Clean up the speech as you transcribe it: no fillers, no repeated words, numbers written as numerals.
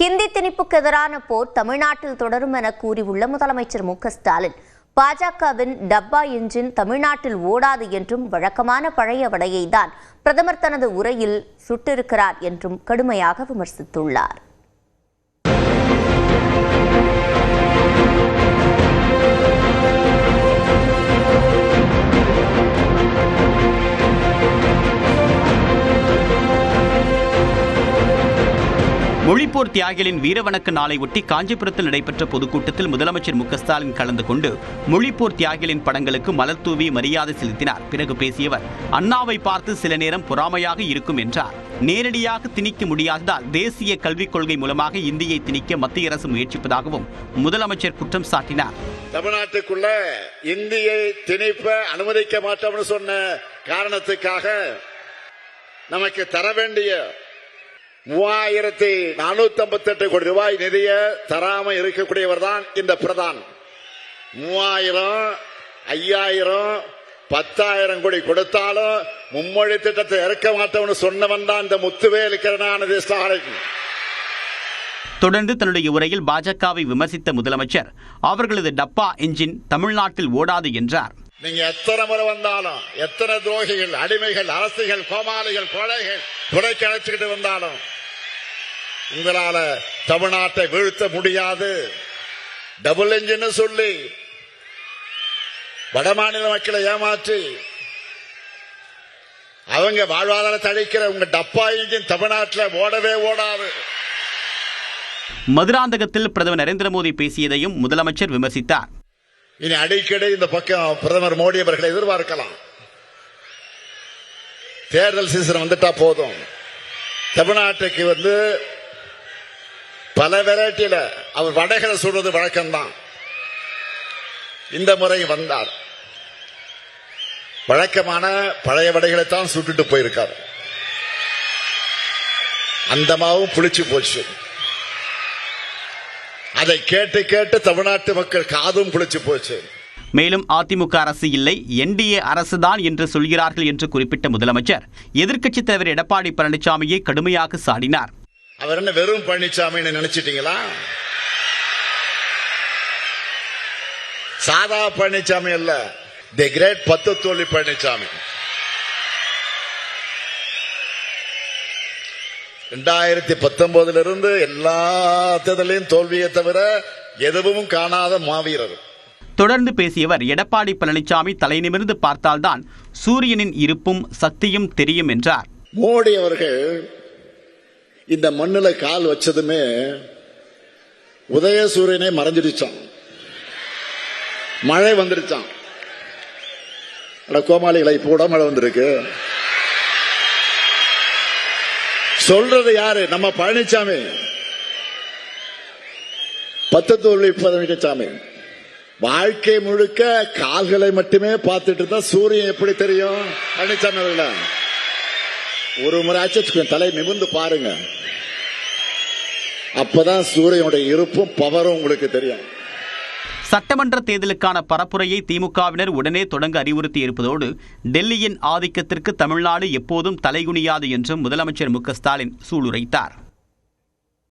ஹிந்தி திணிப்புக்கு எதிரான போர் தமிழ்நாட்டில் தொடரும் என கூறியுள்ள முதலமைச்சர் மு.க.ஸ்டாலின், பாஜகவின் டப்பா என்ஜின் தமிழ்நாட்டில் ஓடாது என்றும் வழக்கமான பழைய வடையை தான் பிரதமர் தனது உரையில் சுட்டிருக்கிறார் என்றும் கடுமையாக விமர்சித்துள்ளார். மொழிப்போர் தியாகிகளின் வீரவணக்க நாளை ஒட்டி காஞ்சிபுரத்தில் நடைபெற்ற பொதுக்கூட்டத்தில் முதலமைச்சர் மு.க.ஸ்டாலின் கலந்து கொண்டு மொழிப்போர் தியாகிகளின் படங்களுக்கு மலர் தூவி மரியாதை செலுத்தினார். பிறகு பேசியவர், அண்ணாவை பார்த்து சில நேரம் பொறாமையாக இருக்கும் என்றார். நேரடியாக திணிக்க முடியாததால் தேசிய கல்விக் கொள்கை மூலமாக இந்தியை திணிக்க மத்திய அரசு முயற்சிப்பதாகவும் முதலமைச்சர் குற்றம் சாட்டினார். தமிழ்நாட்டுக்குள்ள இந்தியை திணிப்ப அனுமதிக்க மாட்டோம்னு சொன்ன காரணத்துக்காக நமக்கு தர வேண்டிய 3458 கோடி ரூபாய் நிதியை தராம இருக்கக்கூடியவர் தான் இந்த பிரதான். 3000, 5000, 10,000 கோடி கொடுத்தாலும் மும்மொழி திட்டத்தை இறக்க மாட்டோம்னு சொன்னவன் தான் இந்த முத்துவேல் கருணாநிதி ஸ்டாலின். தொடர்ந்து தன்னுடைய உரையில் பாஜகவை விமர்சித்த முதலமைச்சர், அவர்களது டப்பா என்ஜின் தமிழ்நாட்டில் ஓடாது என்றார். நீங்க எத்தனை முறை வந்தாலும், எத்தனை துரோகிகள், அடிமைகள், அரசிகள், கோமாளிகள், கொலைகள் துடைக்கு அழைச்சுக்கிட்டு வந்தாலும் உங்களால தமிழ்நாட்டை வீழ்த்த முடியாது. டபுள் என்ஜின் சொல்லி வடமாநில மக்களை ஏமாற்றி அவங்க வாழ்வாதாரத்தை அழிக்கிற உங்க டப்பா என்ஜின் தமிழ்நாட்டில் ஓடவே ஓடாது. மதுராந்தகத்தில் பிரதமர் நரேந்திர மோடி பேசியதையும் முதலமைச்சர் விமர்சித்தார். இனி அடிக்கடி இந்த பக்கம் பிரதமர் மோடி அவர்களை எதிர்பார்க்கலாம். தேர்தல் சீசன் வந்துட்டா போதும், தமிழ்நாட்டுக்கு பல வெரைட்டியில அவர் வடைகளை சொல்றது வழக்கம்தான். இந்த முறை வந்தார், வழக்கமான பழைய வடைகளை தான் சுட்டுட்டு போயிருக்கார். அந்த மாவும் புளிச்சு போச்சு. அதை கேட்டு கேட்டு தமிழ்நாட்டு மக்கள் காதும் புளிச்சு போச்சு. மேலும் அதிமுக அரசு இல்லை, என்டிஏ அரசுதான் என்று சொல்கிறார்கள் என்று குறிப்பிட்ட முதலமைச்சர் எதிர்க்கட்சித் தலைவர் எடப்பாடி பழனிசாமியை கடுமையாக சாடினார். அவர் என்ன வெறும் பழனிசாமின்னு நினைச்சிட்டீங்களா? சாதா பழனிசாமி அல்ல, தி கிரேட் 10 தோல்வி பழனிசாமி. 2019 இருந்து எல்லா தேர்தலையும் தோல்வியை தவிர எதுவும் காணாத மாவீரர். தொடர்ந்து பேசியவர், எடப்பாடி பழனிசாமி தலை நிமிர்ந்து பார்த்தால்தான் சூரியனின் இருப்பும் சக்தியும் தெரியும் என்றார். மோடி அவர்கள் இந்த மண்ணுல கால் வச்சதுமே உதய சூரியனே மறைஞ்சிருச்சான், மழை வந்துருச்சான். கோமாளிகளை கூட மழை வந்திருக்கு. சொல்றது யாரு? நம்ம பழனிசாமி, 10 தோல்வி பழனிசாமி. வாழ்க்கை முழுக்க கால்களை மட்டுமே பார்த்துட்டு இருந்தா சூரியன் எப்படி தெரியும்? பழனிசாமி அவர்கள ஒரு முறை தலை நிமிர்ந்து பாருங்க, அப்பதான் சூரியனுடைய இருப்பும் பவரும் உங்களுக்கு தெரியும். சட்டமன்ற தேர்தலுக்கான பரப்புரையை திமுகவினர் உடனே தொடங்க அறிவுறுத்தி இருப்பதோடு டெல்லியின் ஆதிக்கத்திற்கு தமிழ்நாடு எப்போதும் தலைகுனியாது என்றும் முதலமைச்சர் மு.க.ஸ்டாலின் சூளுரைத்தார்.